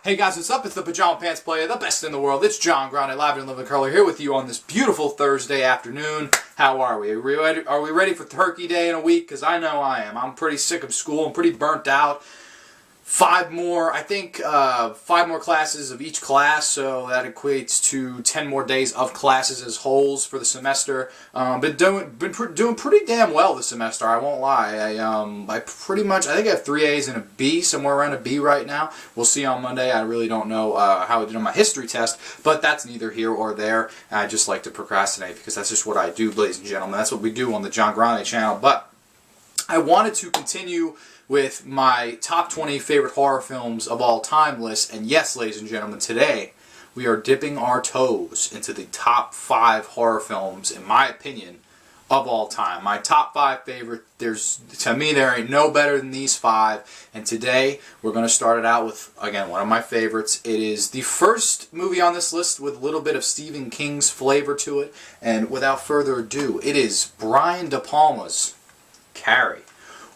Hey guys, what's up? It's the Pajama Pants Player, the best in the world. It's John Grande, live in Living Curly, here with you on this beautiful Thursday afternoon. How are we? Are we ready for Turkey Day in a week? Because I know I am. I'm pretty sick of school. I'm pretty burnt out. Five more classes of each class, so that equates to 10 more days of classes as wholes for the semester. Been doing pretty damn well this semester, I won't lie. I think I have 3 A's and a B, somewhere around a B right now. We'll see on Monday. I really don't know how I did on my history test, but that's neither here or there. I just like to procrastinate because that's just what I do, ladies and gentlemen. That's what we do on the John Grande channel. But I wanted to continue with my top 20 favorite horror films of all time list, and yes, ladies and gentlemen, today we are dipping our toes into the top 5 horror films, in my opinion, of all time. My top 5 favorite, to me there ain't no better than these 5, and today we're going to start it out with, again, one of my favorites. It is the first movie on this list with a little bit of Stephen King's flavor to it, and without further ado, it is Brian De Palma's Carrie.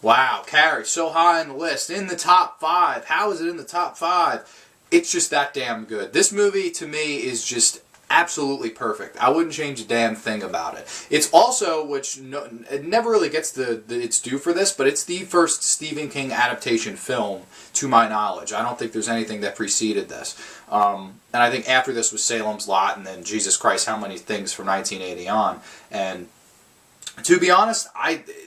Wow, Carrie, so high on the list, in the top 5. How is it in the top 5? It's just that damn good. This movie, to me, is just absolutely perfect. I wouldn't change a damn thing about it. It's also, it never really gets its due for this, but it's the first Stephen King adaptation film, to my knowledge. I don't think there's anything that preceded this. And I think after this was Salem's Lot, and then Jesus Christ, How Many Things from 1980 on, and to be honest,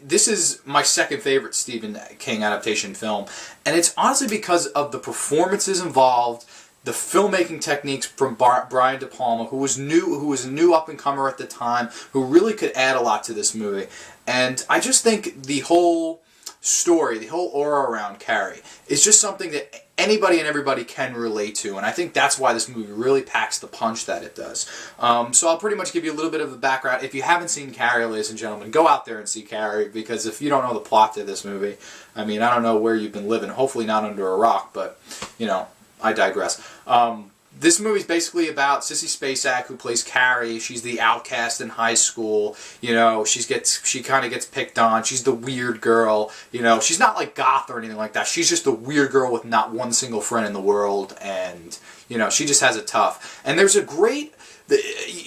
this is my second favorite Stephen King adaptation film, and it's honestly because of the performances involved, the filmmaking techniques from Brian De Palma, who was a new up-and-comer at the time, who really could add a lot to this movie. And I just think the whole story, the whole aura around Carrie, is just something that anybody and everybody can relate to, and I think that's why this movie really packs the punch that it does. So I'll pretty much give you a little bit of the background. If you haven't seen Carrie, ladies and gentlemen, go out there and see Carrie, because if you don't know the plot to this movie, I mean, I don't know where you've been living, hopefully not under a rock, but, you know, I digress. This movie's basically about Sissy Spacek, who plays Carrie. She's the outcast in high school. You know, she kind of gets picked on. She's the weird girl. You know, she's not like goth or anything like that. She's just the weird girl with not one single friend in the world, and you know, she just has it tough. And there's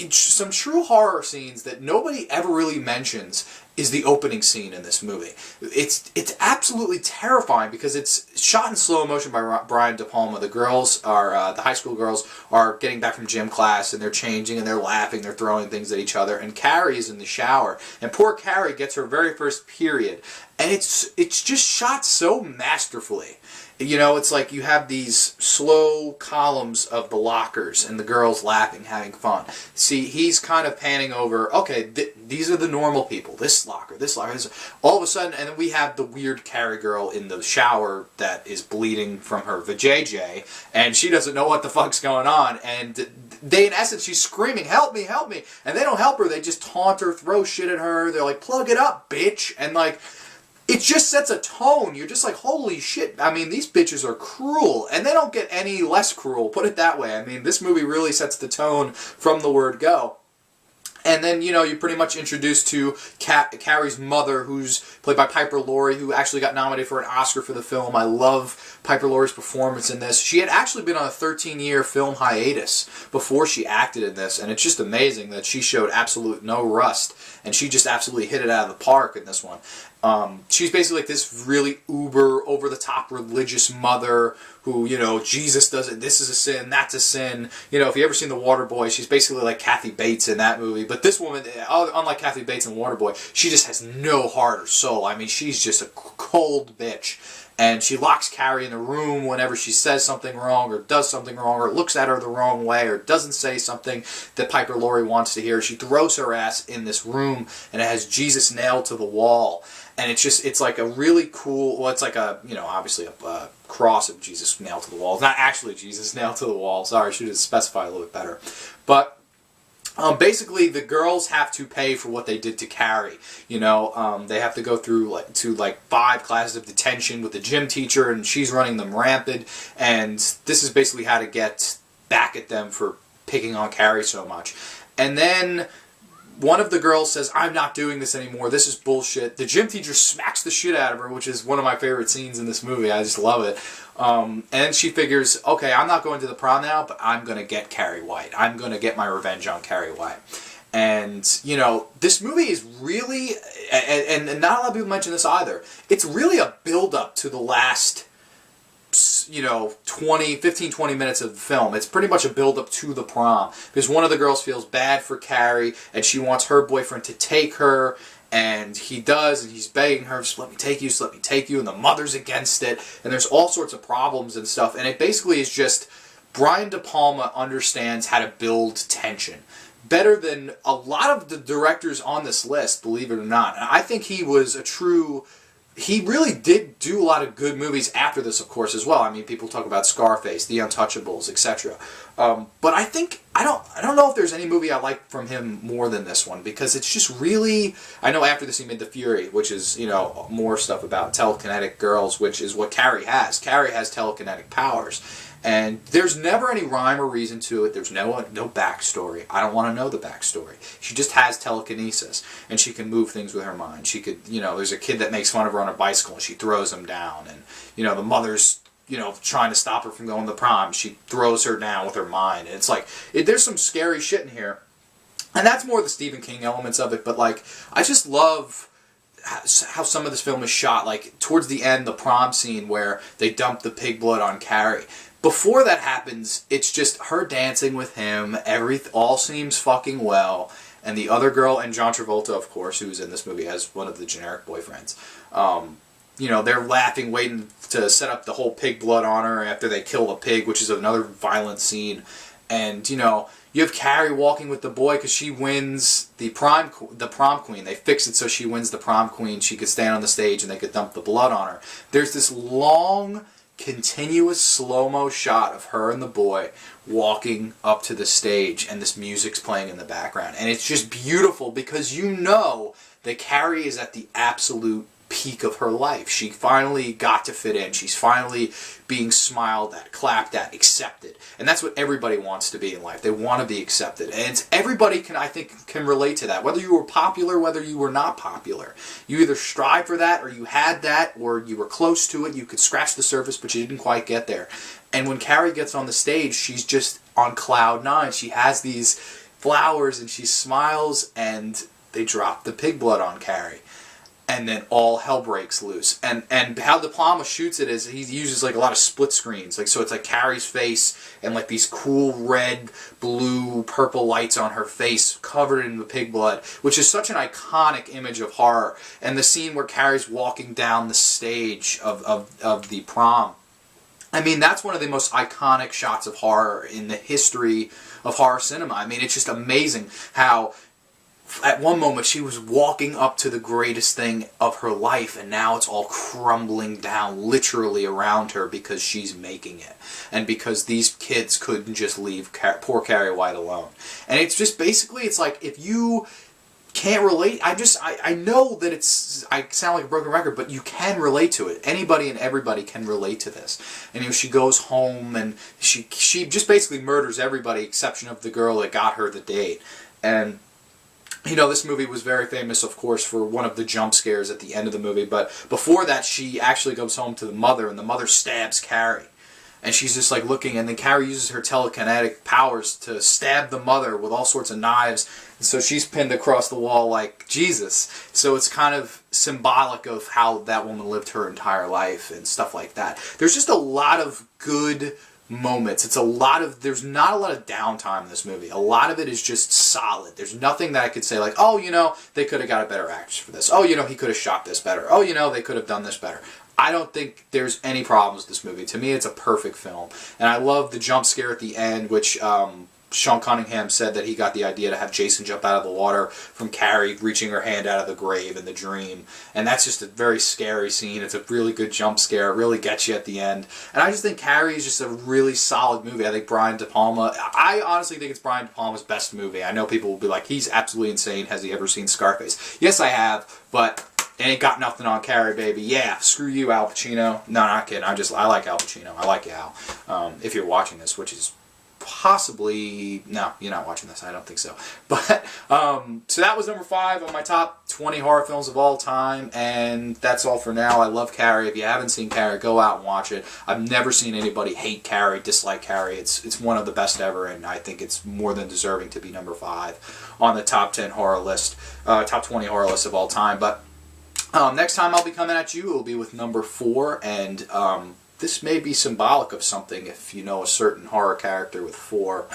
some true horror scenes that nobody ever really mentions. Is the opening scene in this movie. It's absolutely terrifying because it's shot in slow motion by Brian De Palma. The girls are, the high school girls are getting back from gym class, and they're changing, and they're laughing, they're throwing things at each other, and Carrie is in the shower, and poor Carrie gets her very first period, and it's just shot so masterfully. You know, it's like you have these slow columns of the lockers and the girls laughing, having fun. See, he's kind of panning over, okay, these are the normal people. This locker, this. All of a sudden, and then we have the weird Carrie girl in the shower that is bleeding from her vajayjay, and she doesn't know what the fuck's going on, and in essence, she's screaming, help me, help me, and they don't help her, they just taunt her, throw shit at her, they're like, plug it up, bitch, and like, it just sets a tone. You're just like, holy shit. I mean, these bitches are cruel. And they don't get any less cruel, put it that way. I mean, this movie really sets the tone from the word go. And then, you know, you're pretty much introduced to Carrie's mother, who's played by Piper Laurie, who actually got nominated for an Oscar for the film. I love Piper Laurie's performance in this. She had actually been on a 13-year film hiatus before she acted in this, and it's just amazing that she showed absolute no rust, and she just absolutely hit it out of the park in this one. She's basically like this really uber, over-the-top religious mother who, you know, Jesus does it, this is a sin, that's a sin. You know, if you've ever seen The Waterboy, she's basically like Kathy Bates in that movie. But this woman, unlike Kathy Bates in Waterboy, she just has no heart or soul. I mean, she's just a cold bitch. And she locks Carrie in a room whenever she says something wrong or does something wrong or looks at her the wrong way or doesn't say something that Piper Laurie wants to hear. She throws her ass in this room, and it has Jesus nailed to the wall. And it's like a really cool, well, it's like a, you know, obviously a cross of Jesus nailed to the wall. It's not actually Jesus nailed to the wall. Sorry, I should have specified a little bit better. But basically, the girls have to pay for what they did to Carrie. You know, they have to go through like 5 classes of detention with the gym teacher, and she's running them rampant. And this is basically how to get back at them for picking on Carrie so much. And then one of the girls says, "I'm not doing this anymore. This is bullshit." The gym teacher smacks the shit out of her, which is one of my favorite scenes in this movie. I just love it. And she figures, okay, I'm not going to the prom now, but I'm going to get Carrie White. I'm going to get my revenge on Carrie White. And, you know, this movie is really, and not a lot of people mention this either, it's really a build-up to the last, you know, 15, 20 minutes of the film. It's pretty much a build-up to the prom. Because one of the girls feels bad for Carrie, and she wants her boyfriend to take her, and he does, and he's begging her, just let me take you, just let me take you, and the mother's against it, and there's all sorts of problems and stuff, and it basically is just, Brian De Palma understands how to build tension. Better than a lot of the directors on this list, believe it or not. And I think he was he really did do a lot of good movies after this, of course, as well. I mean, people talk about Scarface, The Untouchables, etc. But I think, I don't know if there's any movie I like from him more than this one, because it's just really, I know after this he made The Fury, which is, you know, more stuff about telekinetic girls, which is what Carrie has. Carrie has telekinetic powers. And there's never any rhyme or reason to it. There's no backstory. I don't want to know the backstory. She just has telekinesis, and she can move things with her mind. She could, you know, there's a kid that makes fun of her on a bicycle, and she throws him down. And, you know, the mother's, you know, trying to stop her from going to the prom. She throws her down with her mind. And it's like, there's some scary shit in here. And that's more the Stephen King elements of it. But, like, I just love how some of this film is shot. Like, towards the end, the prom scene where they dump the pig blood on Carrie. Before that happens, it's just her dancing with him. All seems fucking well. And the other girl, and John Travolta, of course, who's in this movie as one of the generic boyfriends. You know, they're laughing, waiting to set up the whole pig blood on her after they kill the pig, which is another violent scene. And, you know, you have Carrie walking with the boy because she wins the prom queen. They fix it so she wins the prom queen. She could stand on the stage and they could dump the blood on her. There's this long, continuous slow-mo shot of her and the boy walking up to the stage, and this music's playing in the background. And it's just beautiful because you know that Carrie is at the absolute peak of her life. She finally got to fit in. She's finally being smiled at, clapped at, accepted. And that's what everybody wants to be in life. They want to be accepted. And everybody can relate to that. Whether you were popular, whether you were not popular. You either strive for that, or you had that, or you were close to it. You could scratch the surface, but you didn't quite get there. And when Carrie gets on the stage, she's just on cloud nine. She has these flowers, and she smiles, and they drop the pig blood on Carrie. And then all hell breaks loose. And how De Palma shoots it is he uses like a lot of split screens. Like, so it's like Carrie's face and like these cool red, blue, purple lights on her face covered in the pig blood, which is such an iconic image of horror. And the scene where Carrie's walking down the stage of the prom. I mean, that's one of the most iconic shots of horror in the history of horror cinema. I mean, it's just amazing how at one moment she was walking up to the greatest thing of her life, and now it's all crumbling down literally around her because she's making it, and because these kids couldn't just leave poor Carrie White alone. And it's just basically, it's like, if you can't relate, I know that I sound like a broken record, but you can relate to it. Anybody and everybody can relate to this. And, you know, she goes home and she just basically murders everybody exception of the girl that got her the date. And, you know, this movie was very famous, of course, for one of the jump scares at the end of the movie. But before that, she actually goes home to the mother, and the mother stabs Carrie. And she's just like looking, and then Carrie uses her telekinetic powers to stab the mother with all sorts of knives. And so she's pinned across the wall like Jesus. So it's kind of symbolic of how that woman lived her entire life and stuff like that. There's just a lot of good moments. There's not a lot of downtime in this movie. A lot of it is just solid. There's nothing that I could say like, oh, you know, they could have got a better actress for this. Oh, you know, he could have shot this better. Oh, you know, they could have done this better. I don't think there's any problems with this movie. To me, it's a perfect film. And I love the jump scare at the end, which Sean Cunningham said that he got the idea to have Jason jump out of the water from Carrie reaching her hand out of the grave in the dream. And that's just a very scary scene. It's a really good jump scare. It really gets you at the end. And I just think Carrie is just a really solid movie. I think Brian De Palma, I honestly think it's Brian De Palma's best movie. I know people will be like, he's absolutely insane. Has he ever seen Scarface? Yes, I have, but ain't got nothing on Carrie, baby. Yeah, screw you, Al Pacino. No, not kidding. I like Al Pacino. I like you, Al. If you're watching this, which is possibly, no, you're not watching this, I don't think so. But, so that was number 5 on my top 20 horror films of all time, and that's all for now. I love Carrie. If you haven't seen Carrie, go out and watch it. I've never seen anybody hate Carrie, dislike Carrie. It's one of the best ever, and I think it's more than deserving to be number 5 on the top 10 horror list, top 20 horror list of all time. But next time I'll be coming at you, it will be with number 4, and this may be symbolic of something if you know a certain horror character with 4.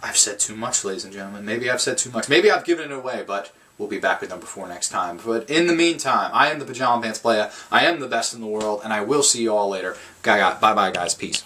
I've said too much, ladies and gentlemen. Maybe I've said too much. Maybe I've given it away, but we'll be back with number 4 next time. But in the meantime, I am the Pajama Pants Player. I am the best in the world, and I will see you all later. Bye-bye, guys. Peace.